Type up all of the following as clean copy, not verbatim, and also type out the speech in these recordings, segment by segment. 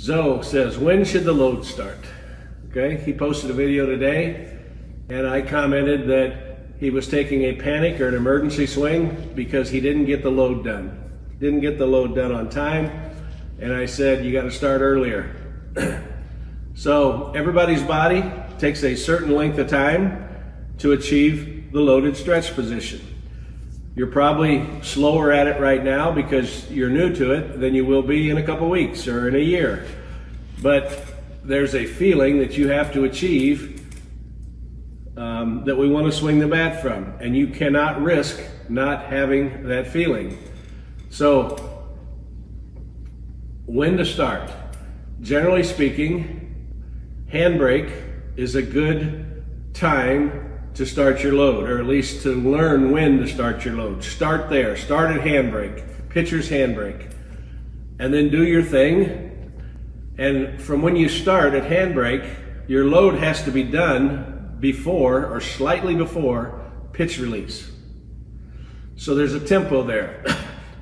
Zoe says, when should the load start? Okay, he posted a video today and I commented that he was taking a panic or an emergency swing because he didn't get the load done. Didn't get the load done on time. And I said, you got to start earlier. So everybody's body takes a certain length of time to achieve the loaded stretch position. You're probably slower at it right now because you're new to it than you will be in a couple weeks or in a year. But there's a feeling that you have to achieve that we want to swing the bat from, and you cannot risk not having that feeling. So, when to start? Generally speaking, handbrake is a good time to start your load, or at least to learn when to start your load. Start there. Start at handbrake, pitcher's handbrake, and then do your thing. And from when you start at handbrake, your load has to be done before or slightly before pitch release. So there's a tempo there.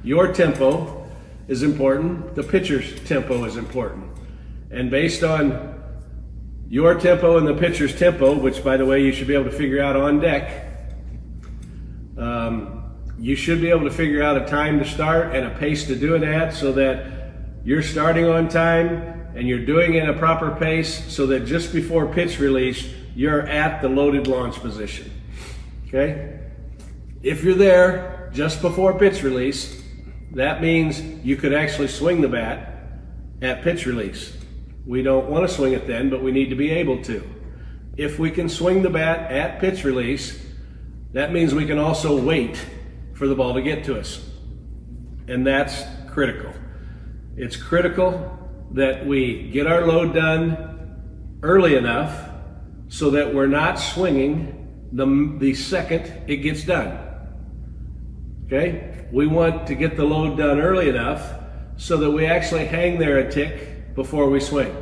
Your tempo is important. The pitcher's tempo is important. And based on your tempo and the pitcher's tempo, which by the way you should be able to figure out on deck, you should be able to figure out a time to start and a pace to do it at so that you're starting on time and you're doing it at a proper pace so that just before pitch release, you're at the loaded launch position, okay? If you're there just before pitch release, that means you could actually swing the bat at pitch release. We don't want to swing it then, but we need to be able to. If we can swing the bat at pitch release, that means we can also wait for the ball to get to us. And that's critical. It's critical that we get our load done early enough so that we're not swinging the second it gets done. Okay? We want to get the load done early enough so that we actually hang there a tick before we swing.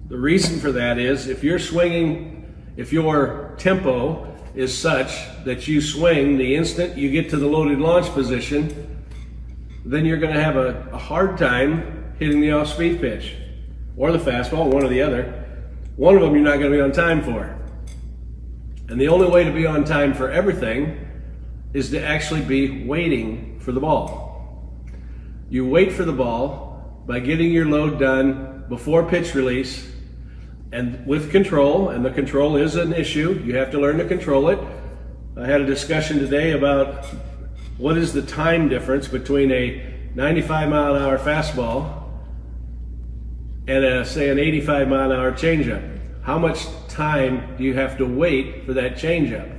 The reason for that is if you're swinging, if your tempo is such that you swing the instant you get to the loaded launch position, then you're going to have a hard time hitting the off-speed pitch or the fastball, one or the other. One of them you're not going to be on time for. And the only way to be on time for everything is to actually be waiting for the ball. You wait for the ball by getting your load done before pitch release and with control, and the control is an issue. You have to learn to control it. I had a discussion today about what is the time difference between a 95-mile-an-hour fastball and say an 85-mile-an-hour changeup. How much time do you have to wait for that changeup?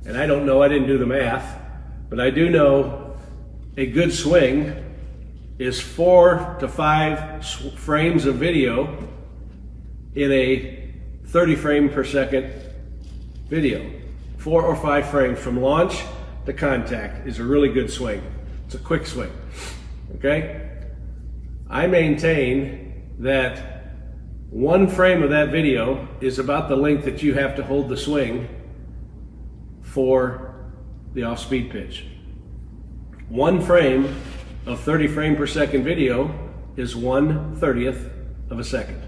And I don't know, I didn't do the math, but I do know a good swing is 4 to 5 frames of video in a 30 frame per second video. 4 or 5 frames from launch to contact is a really good swing. It's a quick swing, okay? I maintain that 1 frame of that video is about the length that you have to hold the swing for the off-speed pitch. 1 frame of 30 frame per second video is 1/30th of a second.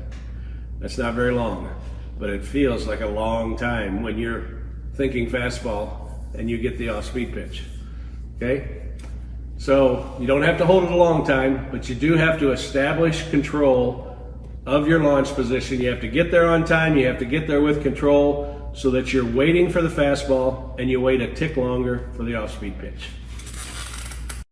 That's not very long, but it feels like a long time when you're thinking fastball and you get the off-speed pitch, okay? So you don't have to hold it a long time, but you do have to establish control of your launch position. You have to get there on time, you have to get there with control so that you're waiting for the fastball and you wait a tick longer for the off-speed pitch.